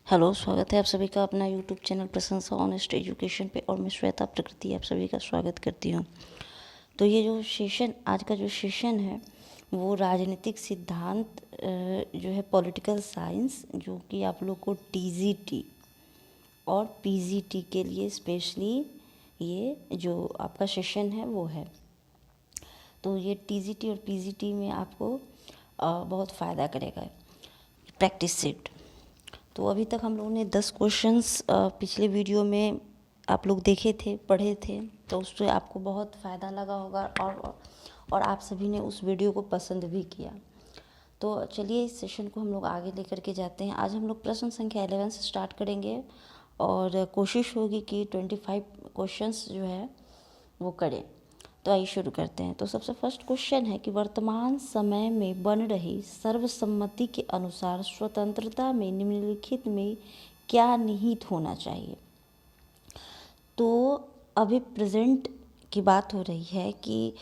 Hello, स्वागत है आप सभी का अपना यूट्यूब चैनल प्रशंसा ऑनेस्ट एजुकेशन पे। और मैं श्वेता प्रकृति आप सभी का स्वागत करती हूँ। तो ये जो सेशन आज का जो सेशन है वो राजनीतिक सिद्धांत जो है पॉलिटिकल साइंस, जो कि आप लोग को टीजीटी और पीजीटी के लिए स्पेशली ये जो आपका सेशन है वो है। तो ये टीजीटी और पीजीटी में आपको बहुत फ़ायदा करेगा प्रैक्टिस सेट। तो अभी तक हम लोगों ने 10 क्वेश्चंस पिछले वीडियो में आप लोग देखे थे, पढ़े थे, तो उससे आपको बहुत फ़ायदा लगा होगा और आप सभी ने उस वीडियो को पसंद भी किया। तो चलिए इस सेशन को हम लोग आगे लेकर के जाते हैं। आज हम लोग प्रश्न संख्या 11 से स्टार्ट करेंगे और कोशिश होगी कि 25 क्वेश्चंस जो है वो करें। तो आइए शुरू करते हैं। तो सबसे फर्स्ट क्वेश्चन है कि वर्तमान समय में बन रही सर्वसम्मति के अनुसार स्वतंत्रता में निम्नलिखित में क्या निहित होना चाहिए। तो अभी प्रेजेंट की बात हो रही है कि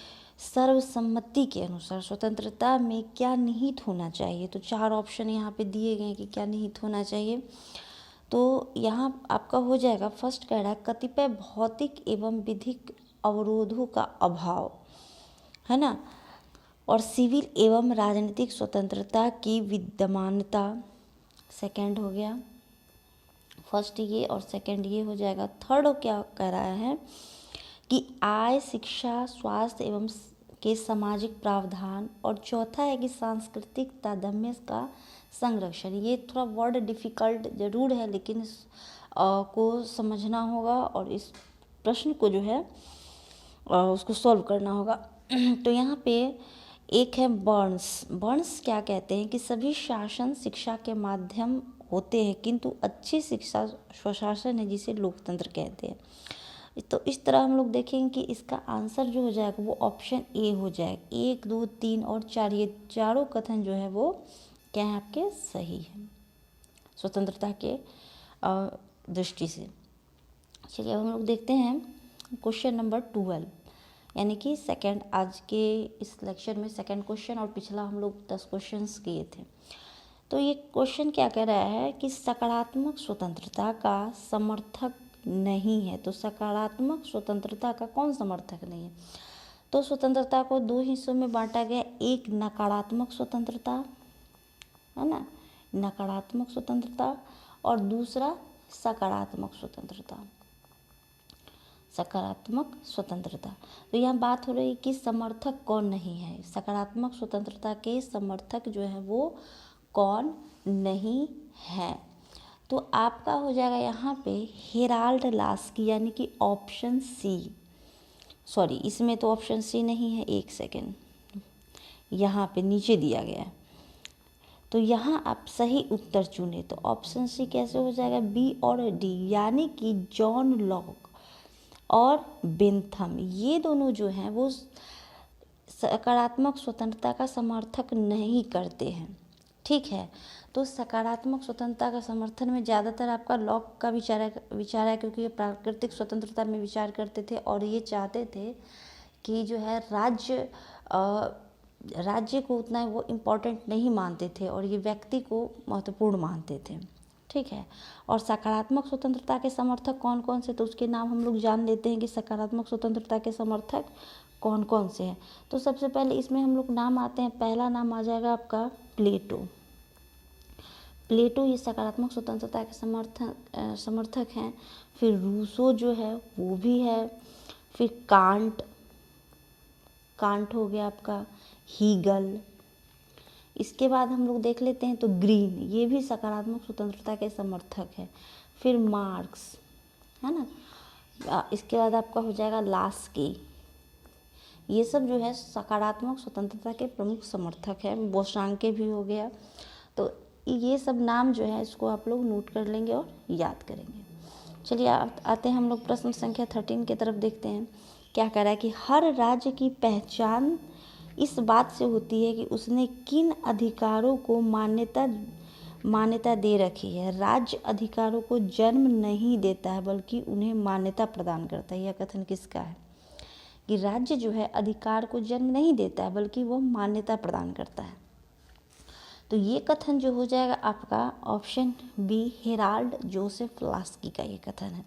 सर्वसम्मति के अनुसार स्वतंत्रता में क्या निहित होना चाहिए। तो 4 ऑप्शन यहाँ पे दिए गए कि क्या निहित होना चाहिए। तो यहाँ आपका हो जाएगा, फर्स्ट कह रहा है कतिपय भौतिक एवं विधिक अवरोधों का अभाव, है ना, और सिविल एवं राजनीतिक स्वतंत्रता की विद्यमानता। सेकंड हो गया, फर्स्ट ये और सेकंड ये हो जाएगा। थर्ड क्या कह रहा है कि आय, शिक्षा, स्वास्थ्य एवं के सामाजिक प्रावधान। और चौथा है कि सांस्कृतिक तारतम्य का संरक्षण। ये थोड़ा वर्ड डिफ़िकल्ट ज़रूर है, लेकिन इस को समझना होगा और इस प्रश्न को जो है उसको सॉल्व करना होगा। तो यहाँ पे एक है बर्न्स क्या कहते हैं कि सभी शासन शिक्षा के माध्यम होते हैं, किंतु अच्छी शिक्षा स्वशासन है जिसे लोकतंत्र कहते हैं। तो इस तरह हम लोग देखेंगे कि इसका आंसर जो हो जाएगा वो ऑप्शन ए हो जाएगा। 1, 2, 3 और 4 ये चारों कथन जो है वो क्या है आपके सही है स्वतंत्रता के दृष्टि से। चलिए अब हम लोग देखते हैं क्वेश्चन नंबर 12, यानी कि सेकंड, आज के इस लेक्चर में सेकंड क्वेश्चन, और पिछला हम लोग 10 क्वेश्चंस किए थे। तो ये क्वेश्चन क्या कह रहा है कि सकारात्मक स्वतंत्रता का समर्थक नहीं है। तो सकारात्मक स्वतंत्रता का कौन समर्थक नहीं है। तो स्वतंत्रता को 2 हिस्सों में बांटा गया, एक नकारात्मक स्वतंत्रता, है ना, नकारात्मक स्वतंत्रता, और दूसरा सकारात्मक स्वतंत्रता, सकारात्मक स्वतंत्रता। तो यहाँ बात हो रही है कि समर्थक कौन नहीं है, सकारात्मक स्वतंत्रता के समर्थक जो है वो कौन नहीं है। तो आपका हो जाएगा यहाँ पे हेराल्ड लास्की, यानी कि ऑप्शन सी। सॉरी, इसमें तो ऑप्शन सी नहीं है, एक सेकेंड, यहाँ पे नीचे दिया गया है। तो यहाँ आप सही उत्तर चुने, तो ऑप्शन सी कैसे हो जाएगा, बी और डी, यानी कि जॉन लॉक और बेंथम, ये दोनों जो हैं वो सकारात्मक स्वतंत्रता का समर्थक नहीं करते हैं। ठीक है, तो सकारात्मक स्वतंत्रता का समर्थन में ज़्यादातर आपका लॉक का विचार है, क्योंकि ये प्राकृतिक स्वतंत्रता में विचार करते थे और ये चाहते थे कि जो है राज्य को उतना वो इम्पोर्टेंट नहीं मानते थे और ये व्यक्ति को महत्वपूर्ण मानते थे। ठीक है, और सकारात्मक स्वतंत्रता के समर्थक कौन कौन से, तो उसके नाम हम लोग जान लेते हैं कि सकारात्मक स्वतंत्रता के समर्थक कौन कौन से हैं। तो सबसे पहले इसमें हम लोग नाम आते हैं, पहला नाम आ जाएगा आपका प्लेटो ये सकारात्मक स्वतंत्रता के समर्थक हैं। फिर रूसो जो है वो भी है। फिर कांट हो गया आपका, हीगल। इसके बाद हम लोग देख लेते हैं तो ग्रीन, ये भी सकारात्मक स्वतंत्रता के समर्थक है। फिर मार्क्स, है ना। इसके बाद आपका हो जाएगा लास्की, ये सब जो है सकारात्मक स्वतंत्रता के प्रमुख समर्थक हैं। बोशांके भी हो गया। तो ये सब नाम जो है इसको आप लोग नोट कर लेंगे और याद करेंगे। चलिए आते हैं हम लोग प्रश्न संख्या 13 की तरफ, देखते हैं क्या कह रहा है कि हर राज्य की पहचान इस बात से होती है कि उसने किन अधिकारों को मान्यता दे रखी है। राज्य अधिकारों को जन्म नहीं देता है बल्कि उन्हें मान्यता प्रदान करता है। यह कथन किसका है कि राज्य जो है अधिकार को जन्म नहीं देता है बल्कि वह मान्यता प्रदान करता है। तो ये कथन जो हो जाएगा आपका option B, Harold Joseph Laski का ये कथन है।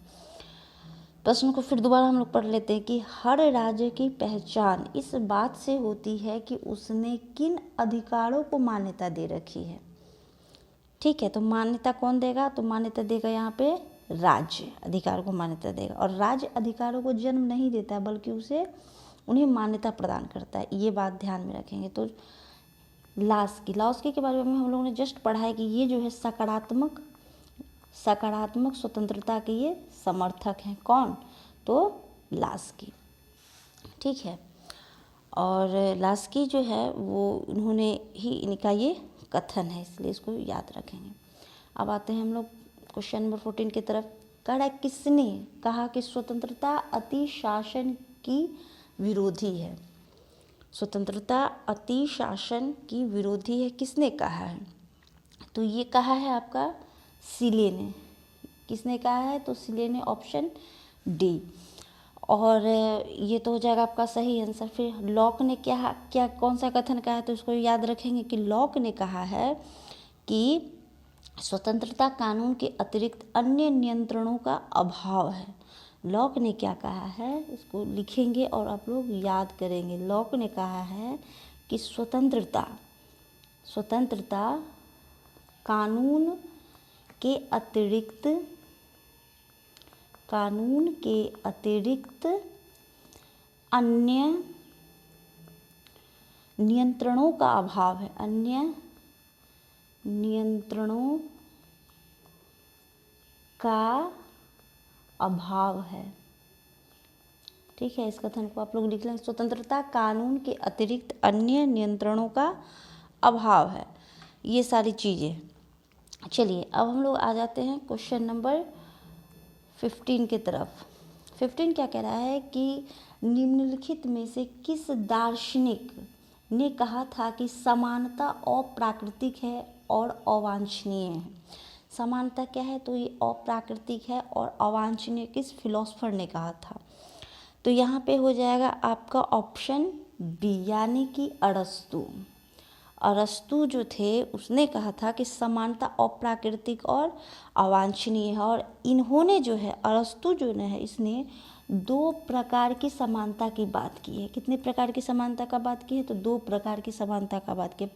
प्रश्न को फिर दोबारा हम लोग पढ़ लेते हैं कि हर राज्य की पहचान इस बात से होती है कि उसने किन अधिकारों को मान्यता दे रखी है। ठीक है, तो मान्यता कौन देगा? तो मान्यता देगा यहाँ पे राज्य अधिकारों को मान्यता देगा, और राज्य अधिकारों को जन्म नहीं देता है बल्कि उन्हें मान्यता प्रदान करता है। ये बात ध्यान में रखेंगे। तो लास्की के बारे में हम लोगों ने जस्ट पढ़ा है कि ये जो है सकारात्मक स्वतंत्रता के ये समर्थक हैं। कौन? तो लास्की। ठीक है, और लास्की जो है वो उन्होंने ही इनका ये कथन है, इसलिए इसको याद रखेंगे। अब आते हैं हम लोग क्वेश्चन नंबर 14 की तरफ। कहा किसने कहा कि स्वतंत्रता अति शासन की विरोधी है? स्वतंत्रता अति शासन की विरोधी है, किसने कहा है? तो ये कहा है आपका सीले ने। किसने कहा है? तो सीले ने, ऑप्शन डी। और ये तो हो जाएगा आपका सही आंसर। फिर लॉक ने क्या कौन सा कथन कहा है? तो इसको याद रखेंगे कि लॉक ने कहा है कि स्वतंत्रता कानून के अतिरिक्त अन्य नियंत्रणों का अभाव है। लॉक ने क्या कहा है? इसको लिखेंगे और आप लोग याद करेंगे। लॉक ने कहा है कि स्वतंत्रता कानून के अतिरिक्त अन्य नियंत्रणों का अभाव है। अन्य नियंत्रणों का अभाव है। ठीक है, इस कथन को आप लोग लिख लेंगे। स्वतंत्रता कानून के अतिरिक्त अन्य नियंत्रणों का अभाव है, ये सारी चीज़ें। चलिए अब हम लोग आ जाते हैं क्वेश्चन नंबर 15 की तरफ। 15 क्या कह रहा है कि निम्नलिखित में से किस दार्शनिक ने कहा था कि समानता अप्राकृतिक है और अवांछनीय है? समानता क्या है? तो ये अप्राकृतिक है और अवांछनीय किस फिलोसफर ने कहा था? तो यहाँ पे हो जाएगा आपका ऑप्शन बी, यानी कि अरस्तु जो थे उसने कहा था कि समानता अप्राकृतिक और अवांछनीय है। और इन्होंने जो है अरस्तु जो है इसने 2 प्रकार की समानता की बात की है। कितने प्रकार की समानता का बात की है? तो 2 प्रकार की समानता का बात की है।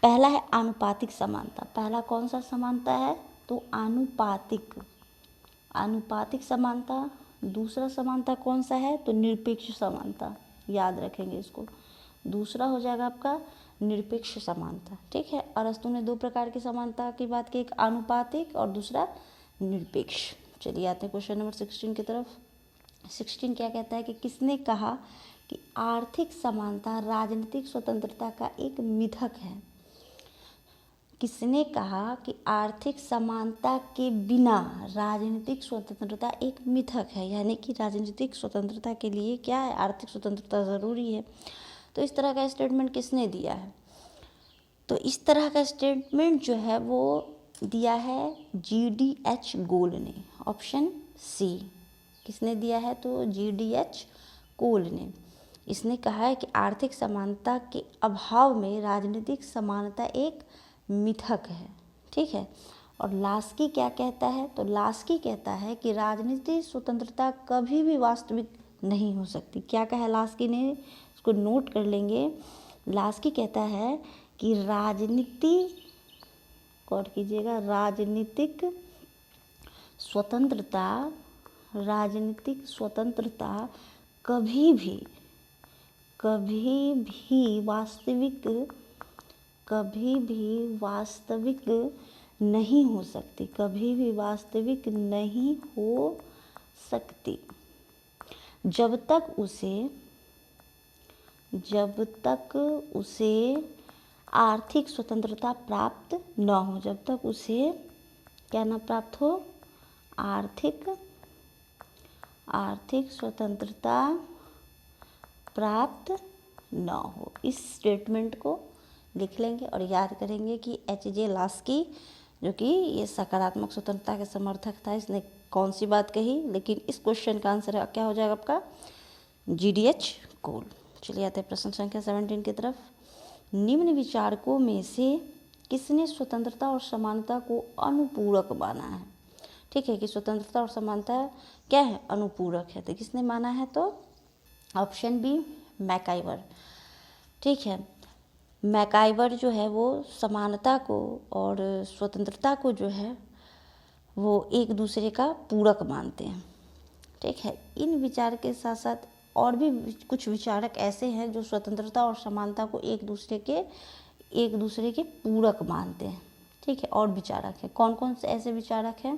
पहला है आनुपातिक समानता। पहला कौन सा समानता है? तो आनुपातिक समानता। दूसरा समानता कौन सा है? तो निरपेक्ष समानता। याद रखेंगे इसको। दूसरा हो जाएगा आपका निरपेक्ष समानता। ठीक है, अरस्तु ने 2 प्रकार की समानता की बात की, एक आनुपातिक और दूसरा निरपेक्ष। चलिए आते हैं क्वेश्चन नंबर 16 की तरफ। 16 क्या कहता है कि किसने कहा कि आर्थिक समानता राजनीतिक स्वतंत्रता का एक मिथक है? किसने कहा कि आर्थिक समानता के बिना राजनीतिक स्वतंत्रता एक मिथक है, यानी कि राजनीतिक स्वतंत्रता के लिए क्या है? आर्थिक स्वतंत्रता ज़रूरी है। तो इस तरह का स्टेटमेंट किसने दिया है? तो इस तरह का स्टेटमेंट जो है वो दिया है GDH गोल ने। Option C. किसने दिया है? तो GDH गोल ने। इसने कहा है कि आर्थिक समानता के अभाव में राजनीतिक समानता एक मिथक है। ठीक है, और लास्की क्या कहता है? तो लास्की कहता है कि राजनीतिक स्वतंत्रता कभी भी वास्तविक नहीं हो सकती। क्या कहा लास्की ने? इसको नोट कर लेंगे। लास्की कहता है कि राजनीतिक स्वतंत्रता कभी भी वास्तविक नहीं हो सकती। कभी भी वास्तविक नहीं हो सकती जब तक उसे आर्थिक स्वतंत्रता प्राप्त न हो। जब तक उसे क्या न प्राप्त हो? आर्थिक स्वतंत्रता प्राप्त न हो। इस स्टेटमेंट को लिख लेंगे और याद करेंगे कि HJ लास्की जो कि ये सकारात्मक स्वतंत्रता के समर्थक था, इसने कौन सी बात कही? लेकिन इस क्वेश्चन का आंसर क्या हो जाएगा आपका? GDH गोल। चलिए आते हैं प्रश्न संख्या 17 की तरफ। निम्न विचारकों में से किसने स्वतंत्रता और समानता को अनुपूरक माना है? ठीक है, कि स्वतंत्रता और समानता क्या है, अनुपूरक है। तो किसने माना है? तो ऑप्शन बी, मैकाइवर। ठीक है, मैकाइवर जो है वो समानता को और स्वतंत्रता को जो है वो एक दूसरे का पूरक मानते हैं। ठीक है, इन विचार के साथ साथ और भी कुछ विचारक ऐसे हैं जो स्वतंत्रता और समानता को एक दूसरे के पूरक मानते हैं। ठीक है, और विचारक हैं, कौन कौन से ऐसे विचारक हैं?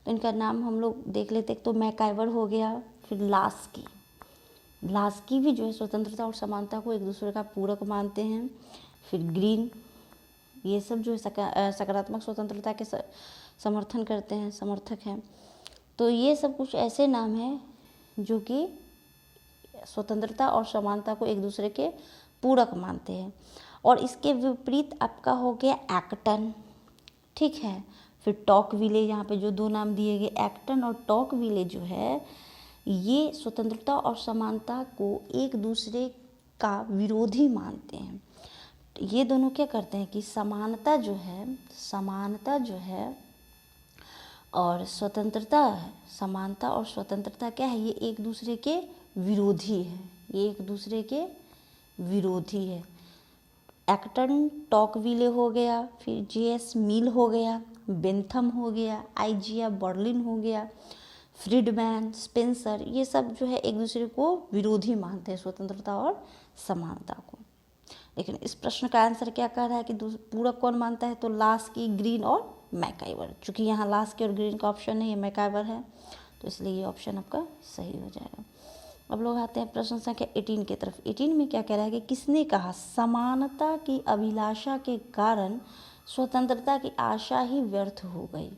तो इनका नाम हम लोग देख लेते। तो मैकाइवर हो गया, फिर लास्की भी जो है स्वतंत्रता और समानता को एक दूसरे का पूरक मानते हैं। फिर ग्रीन, ये सब जो है सकारात्मक स्वतंत्रता के समर्थन करते हैं, समर्थक हैं। तो ये सब कुछ ऐसे नाम हैं जो कि स्वतंत्रता और समानता को एक दूसरे के पूरक मानते हैं। और इसके विपरीत आपका हो गया एक्टन। ठीक है, फिर टॉकविले, यहाँ पे जो दो नाम दिए गए एक्टन और टॉकविले जो है ये स्वतंत्रता और समानता को एक दूसरे का विरोधी मानते हैं। ये दोनों क्या करते हैं कि समानता जो है और स्वतंत्रता है, समानता और स्वतंत्रता क्या है, ये एक दूसरे के विरोधी है, ये एक दूसरे के विरोधी है। एक्टन टॉकविले हो गया, फिर जे.एस. मिल हो गया, बेंथम हो गया, आइजिया बर्लिन हो गया, फ्रीडमैन, स्पेंसर, ये सब जो है एक दूसरे को विरोधी मानते हैं स्वतंत्रता और समानता को। लेकिन इस प्रश्न का आंसर क्या कह रहा है कि पूरक कौन मानता है? तो लास्की, ग्रीन और मैकाइवर। चूँकि यहाँ लास्की और ग्रीन का ऑप्शन नहीं है, मैकाइवर है, तो इसलिए ये ऑप्शन आपका सही हो जाएगा। अब लोग आते हैं प्रश्न संख्या 18 की तरफ। 18 में क्या कह रहा है कि किसने कहा समानता की अभिलाषा के कारण स्वतंत्रता की आशा ही व्यर्थ हो गई?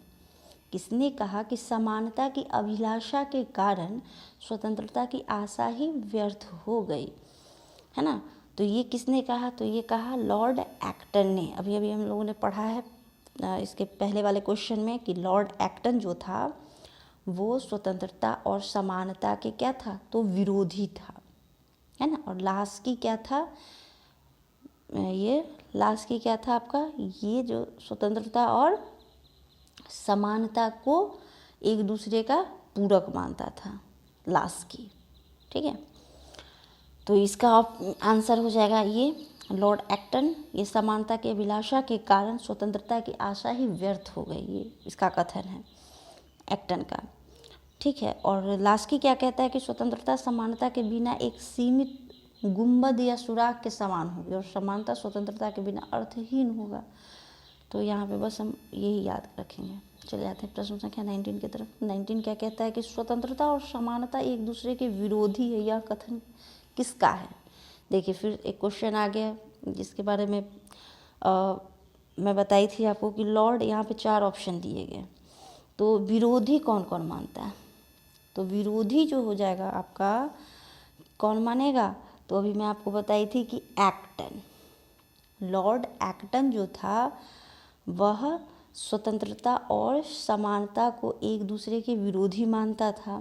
किसने कहा कि समानता की अभिलाषा के कारण स्वतंत्रता की आशा ही व्यर्थ हो गई, है ना? तो ये किसने कहा? तो ये कहा लॉर्ड एक्टन ने। अभी अभी हम लोगों ने पढ़ा है इसके पहले वाले क्वेश्चन में कि लॉर्ड एक्टन जो था वो स्वतंत्रता और समानता के क्या था? तो विरोधी था, है ना? और लास्की क्या था? ये लास्की क्या था आपका? ये जो स्वतंत्रता और समानता को एक दूसरे का पूरक मानता था, लास्की। ठीक है, तो इसका आंसर हो जाएगा ये लॉर्ड एक्टन। ये समानता के अभिलाषा के कारण स्वतंत्रता की आशा ही व्यर्थ हो गई, ये इसका कथन है एक्टन का। ठीक है, और लास्की क्या कहता है कि स्वतंत्रता समानता के बिना एक सीमित गुंबद या सुराग के समान होगी और समानता स्वतंत्रता के बिना अर्थहीन होगा। तो यहाँ पे बस हम यही याद रखेंगे। चले जाते हैं प्रश्न संख्या 19 की तरफ। 19 क्या कहता है कि स्वतंत्रता और समानता एक दूसरे के विरोधी है, यह कथन किसका है? देखिए, फिर एक क्वेश्चन आ गया जिसके बारे में मैं बताई थी आपको कि लॉर्ड, यहाँ पे 4 ऑप्शन दिए गए। तो विरोधी कौन कौन मानता है? तो विरोधी जो हो जाएगा आपका, कौन मानेगा? तो अभी मैं आपको बताई थी कि एक्टन, लॉर्ड एक्टन जो था वह स्वतंत्रता और समानता को एक दूसरे के विरोधी मानता था,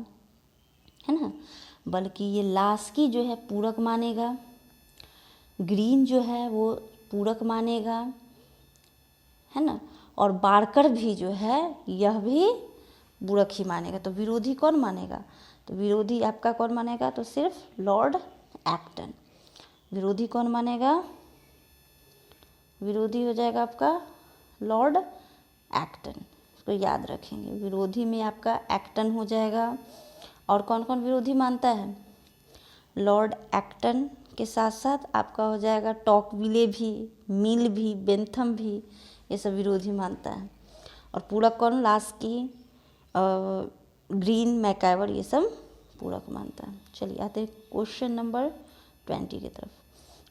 है ना? बल्कि ये लास्की जो है पूरक मानेगा, ग्रीन जो है वो पूरक मानेगा, है ना? और बार्कर भी जो है यह भी पूरक ही मानेगा। तो विरोधी कौन मानेगा? तो विरोधी आपका कौन मानेगा? तो सिर्फ लॉर्ड एक्टन। विरोधी कौन मानेगा? विरोधी हो जाएगा आपका लॉर्ड एक्टन। इसको याद रखेंगे, विरोधी में आपका एक्टन हो जाएगा। और कौन कौन विरोधी मानता है? लॉर्ड एक्टन के साथ साथ आपका हो जाएगा टॉकविले भी, मिल भी, बेंथम भी, ये सब विरोधी मानता है। और पूरक कौन? लास्की, ग्रीन, मैकाइवर, ये सब पूरक मानता है। चलिए आते हैं क्वेश्चन नंबर 20 की तरफ।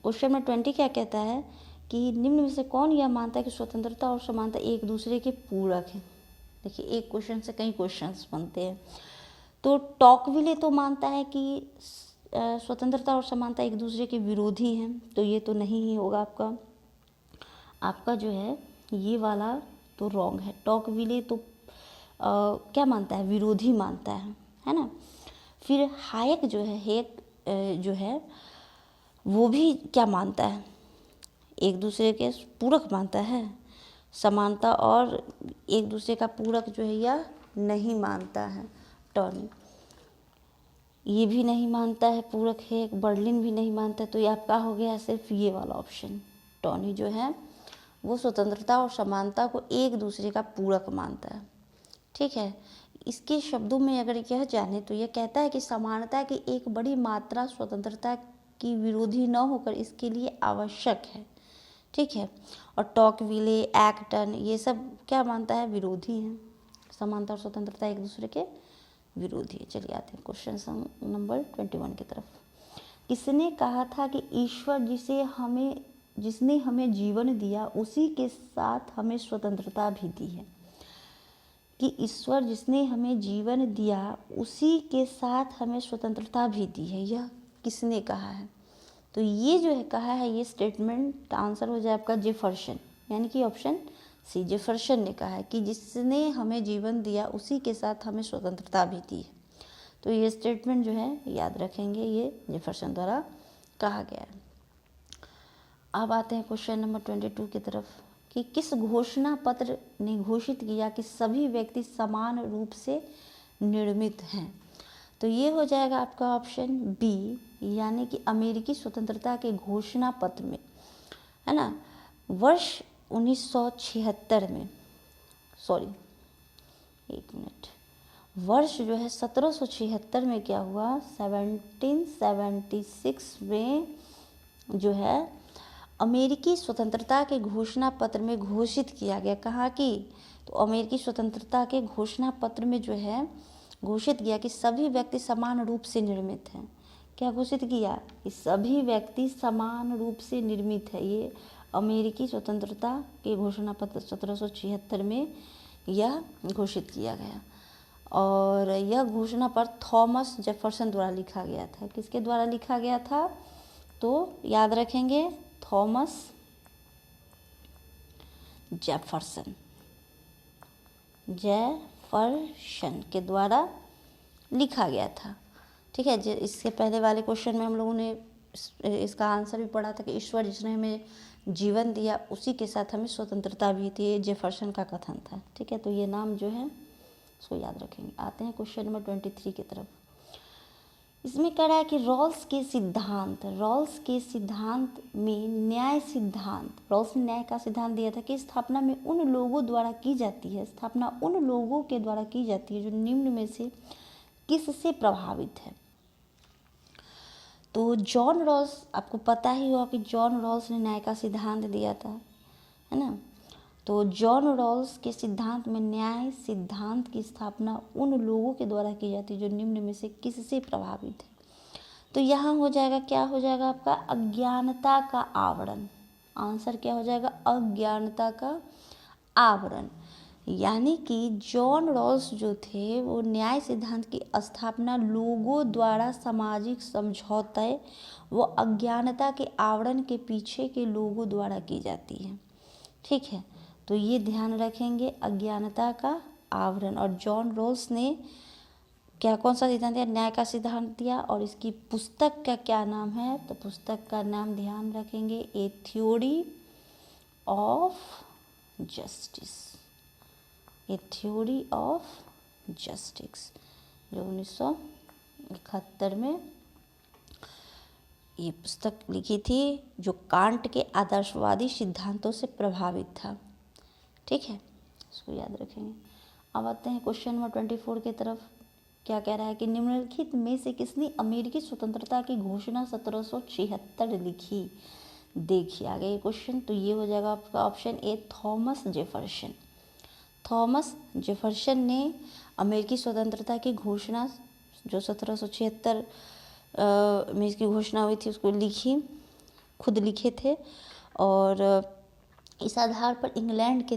क्वेश्चन नंबर 20 क्या कहता है कि निम्न में से कौन यह मानता है कि स्वतंत्रता और समानता एक दूसरे के पूरक हैं? देखिए, एक क्वेश्चन से कई क्वेश्चंस बनते हैं। तो टॉकविले तो मानता है कि स्वतंत्रता और समानता एक दूसरे के विरोधी हैं, तो ये तो नहीं ही होगा आपका जो है ये वाला तो रॉन्ग है। टॉकविले तो क्या मानता है? विरोधी मानता है ना? फिर हायक जो है वो भी क्या मानता है? एक दूसरे के पूरक मानता है, समानता और एक दूसरे का पूरक जो है यह नहीं मानता है। टॉनी ये भी नहीं मानता है, पूरक है। बर्लिन भी नहीं मानता है। तो ये आपका हो गया सिर्फ ये वाला ऑप्शन। टॉनी जो है वो स्वतंत्रता और समानता को एक दूसरे का पूरक मानता है। ठीक है, इसके शब्दों में अगर यह जाने तो यह कहता है कि समानता की एक बड़ी मात्रा स्वतंत्रता की विरोधी न होकर इसके लिए आवश्यक है। ठीक है, और टॉकविले, एक्टन ये सब क्या मानता है, विरोधी हैं। समानता और स्वतंत्रता एक दूसरे के विरोधी है। चलिए आते हैं क्वेश्चन नंबर 21 की तरफ। किसने कहा था कि ईश्वर जिसने हमें जीवन दिया उसी के साथ हमें स्वतंत्रता भी दी है। कि ईश्वर जिसने हमें जीवन दिया उसी के साथ हमें स्वतंत्रता भी दी है, यह किसने कहा है? तो ये जो है कहा है, ये स्टेटमेंट आंसर हो जाए आपका जेफरसन, यानी कि ऑप्शन सी, जेफरसन ने कहा है कि जिसने हमें जीवन दिया उसी के साथ हमें स्वतंत्रता भी दी है। तो ये स्टेटमेंट जो है याद रखेंगे, ये जेफरसन द्वारा कहा गया है। अब आते हैं क्वेश्चन नंबर 22 की तरफ कि किस घोषणा पत्र ने घोषित किया कि सभी व्यक्ति समान रूप से निर्मित हैं? तो ये हो जाएगा आपका ऑप्शन बी, यानी कि अमेरिकी स्वतंत्रता के घोषणा पत्र में, है ना, वर्ष 1976 में, वर्ष जो है 1776 में क्या हुआ, 1776 में जो है अमेरिकी स्वतंत्रता के घोषणा पत्र में घोषित किया गया। कहा कि तो अमेरिकी स्वतंत्रता के घोषणा पत्र में जो है घोषित किया कि सभी व्यक्ति समान रूप से निर्मित हैं। क्या घोषित किया कि सभी व्यक्ति समान रूप से निर्मित है। ये अमेरिकी स्वतंत्रता के घोषणा पत्र 1776 में यह घोषित किया गया। और यह घोषणा पत्र थॉमस जेफरसन द्वारा लिखा गया था। किसके द्वारा लिखा गया था? तो याद रखेंगे, थॉमस जेफरसन के द्वारा लिखा गया था। ठीक है, इसके पहले वाले क्वेश्चन में हम लोगों ने इसका आंसर भी पढ़ा था कि ईश्वर जिसने हमें जीवन दिया उसी के साथ हमें स्वतंत्रता भी थी, ये जेफरसन का कथन था। ठीक है, तो ये नाम जो है इसको याद रखेंगे। आते हैं क्वेश्चन नंबर 23 की तरफ। इसमें कह रहा है कि रॉल्स के सिद्धांत में न्याय सिद्धांत, रॉल्स ने न्याय का सिद्धांत दिया था कि स्थापना में उन लोगों द्वारा की जाती है, स्थापना उन लोगों के द्वारा की जाती है जो निम्न में से किससे प्रभावित है। तो जॉन रॉल्स, आपको पता ही होगा कि जॉन रॉल्स ने न्याय का सिद्धांत दिया था, है ना। तो जॉन रॉल्स के सिद्धांत में न्याय सिद्धांत की स्थापना उन लोगों के द्वारा की जाती है जो निम्न में से किससे प्रभावित है। तो यहाँ हो जाएगा, क्या हो जाएगा आपका, अज्ञानता का आवरण। आंसर क्या हो जाएगा, अज्ञानता का आवरण। यानी कि जॉन रॉल्स जो थे वो न्याय सिद्धांत की स्थापना लोगों द्वारा सामाजिक समझौते वो अज्ञानता के आवरण के पीछे के लोगों द्वारा की जाती है। ठीक है, तो ये ध्यान रखेंगे, अज्ञानता का आवरण। और जॉन रॉल्स ने क्या, कौन सा सिद्धांत दिया, न्याय का सिद्धांत दिया। और इसकी पुस्तक का क्या नाम है, तो पुस्तक का नाम ध्यान रखेंगे, ए theory of justice, A theory of justice, जो 1971 में ये पुस्तक लिखी थी, जो कांट के आदर्शवादी सिद्धांतों से प्रभावित था। ठीक है, इसको याद रखेंगे। अब आते हैं क्वेश्चन नंबर 24 की तरफ। क्या कह रहा है कि निम्नलिखित में से किसने अमेरिकी स्वतंत्रता की घोषणा 1776 लिखी। देखिए आगे ये क्वेश्चन, तो ये हो जाएगा आपका option A, Thomas Jefferson. Thomas Jefferson ने अमेरिकी स्वतंत्रता की घोषणा जो 1776 में इसकी घोषणा हुई थी उसको खुद लिखे थे। और इस आधार पर इंग्लैंड के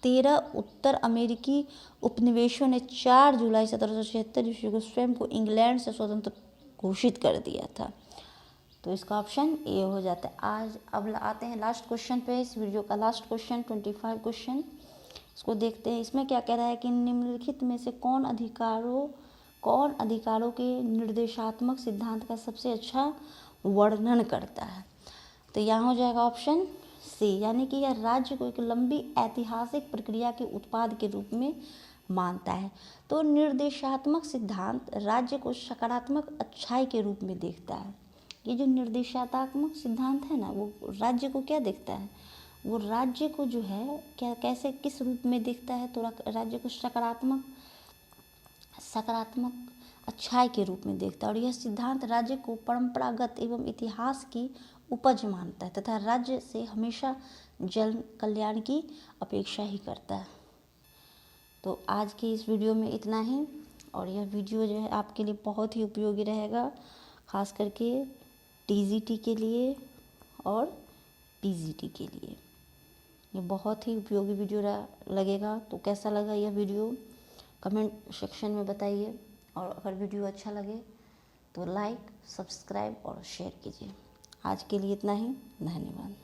13 उत्तर अमेरिकी उपनिवेशों ने 4 जुलाई 1776 ईस्वी को स्वयं को इंग्लैंड से स्वतंत्र घोषित कर दिया था। तो इसका ऑप्शन ए हो जाता है। अब आते हैं लास्ट क्वेश्चन पे, इस वीडियो का लास्ट क्वेश्चन 25 क्वेश्चन, इसको देखते हैं। इसमें क्या कह रहा है कि निम्नलिखित में से कौन अधिकारों के निर्देशात्मक सिद्धांत का सबसे अच्छा वर्णन करता है। तो यहाँ हो जाएगा ऑप्शन से, यानी कि यह राज्य को एक लंबी ऐतिहासिक प्रक्रिया के उत्पाद के रूप में मानता है। तो निर्देशात्मक सिद्धांत राज्य को सकारात्मक अच्छाई के रूप में देखता है। ये जो निर्देशात्मक सिद्धांत है ना, वो राज्य को क्या देखता है, वो राज्य को जो है क्या कैसे किस रूप में देखता है, तो राज्य को सकारात्मक अच्छाई के रूप में देखता है। और यह सिद्धांत राज्य को परंपरागत एवं इतिहास की उपज मानता है तथा राज्य से हमेशा जन कल्याण की अपेक्षा ही करता है। तो आज की इस वीडियो में इतना ही, और यह वीडियो जो है आपके लिए बहुत ही उपयोगी रहेगा, खास करके टीजीटी के लिए और पीजीटी के लिए। ये बहुत ही उपयोगी वीडियो लगेगा। तो कैसा लगा यह वीडियो कमेंट सेक्शन में बताइए, और अगर वीडियो अच्छा लगे तो लाइक, सब्सक्राइब और शेयर कीजिए। आज के लिए इतना ही, धन्यवाद।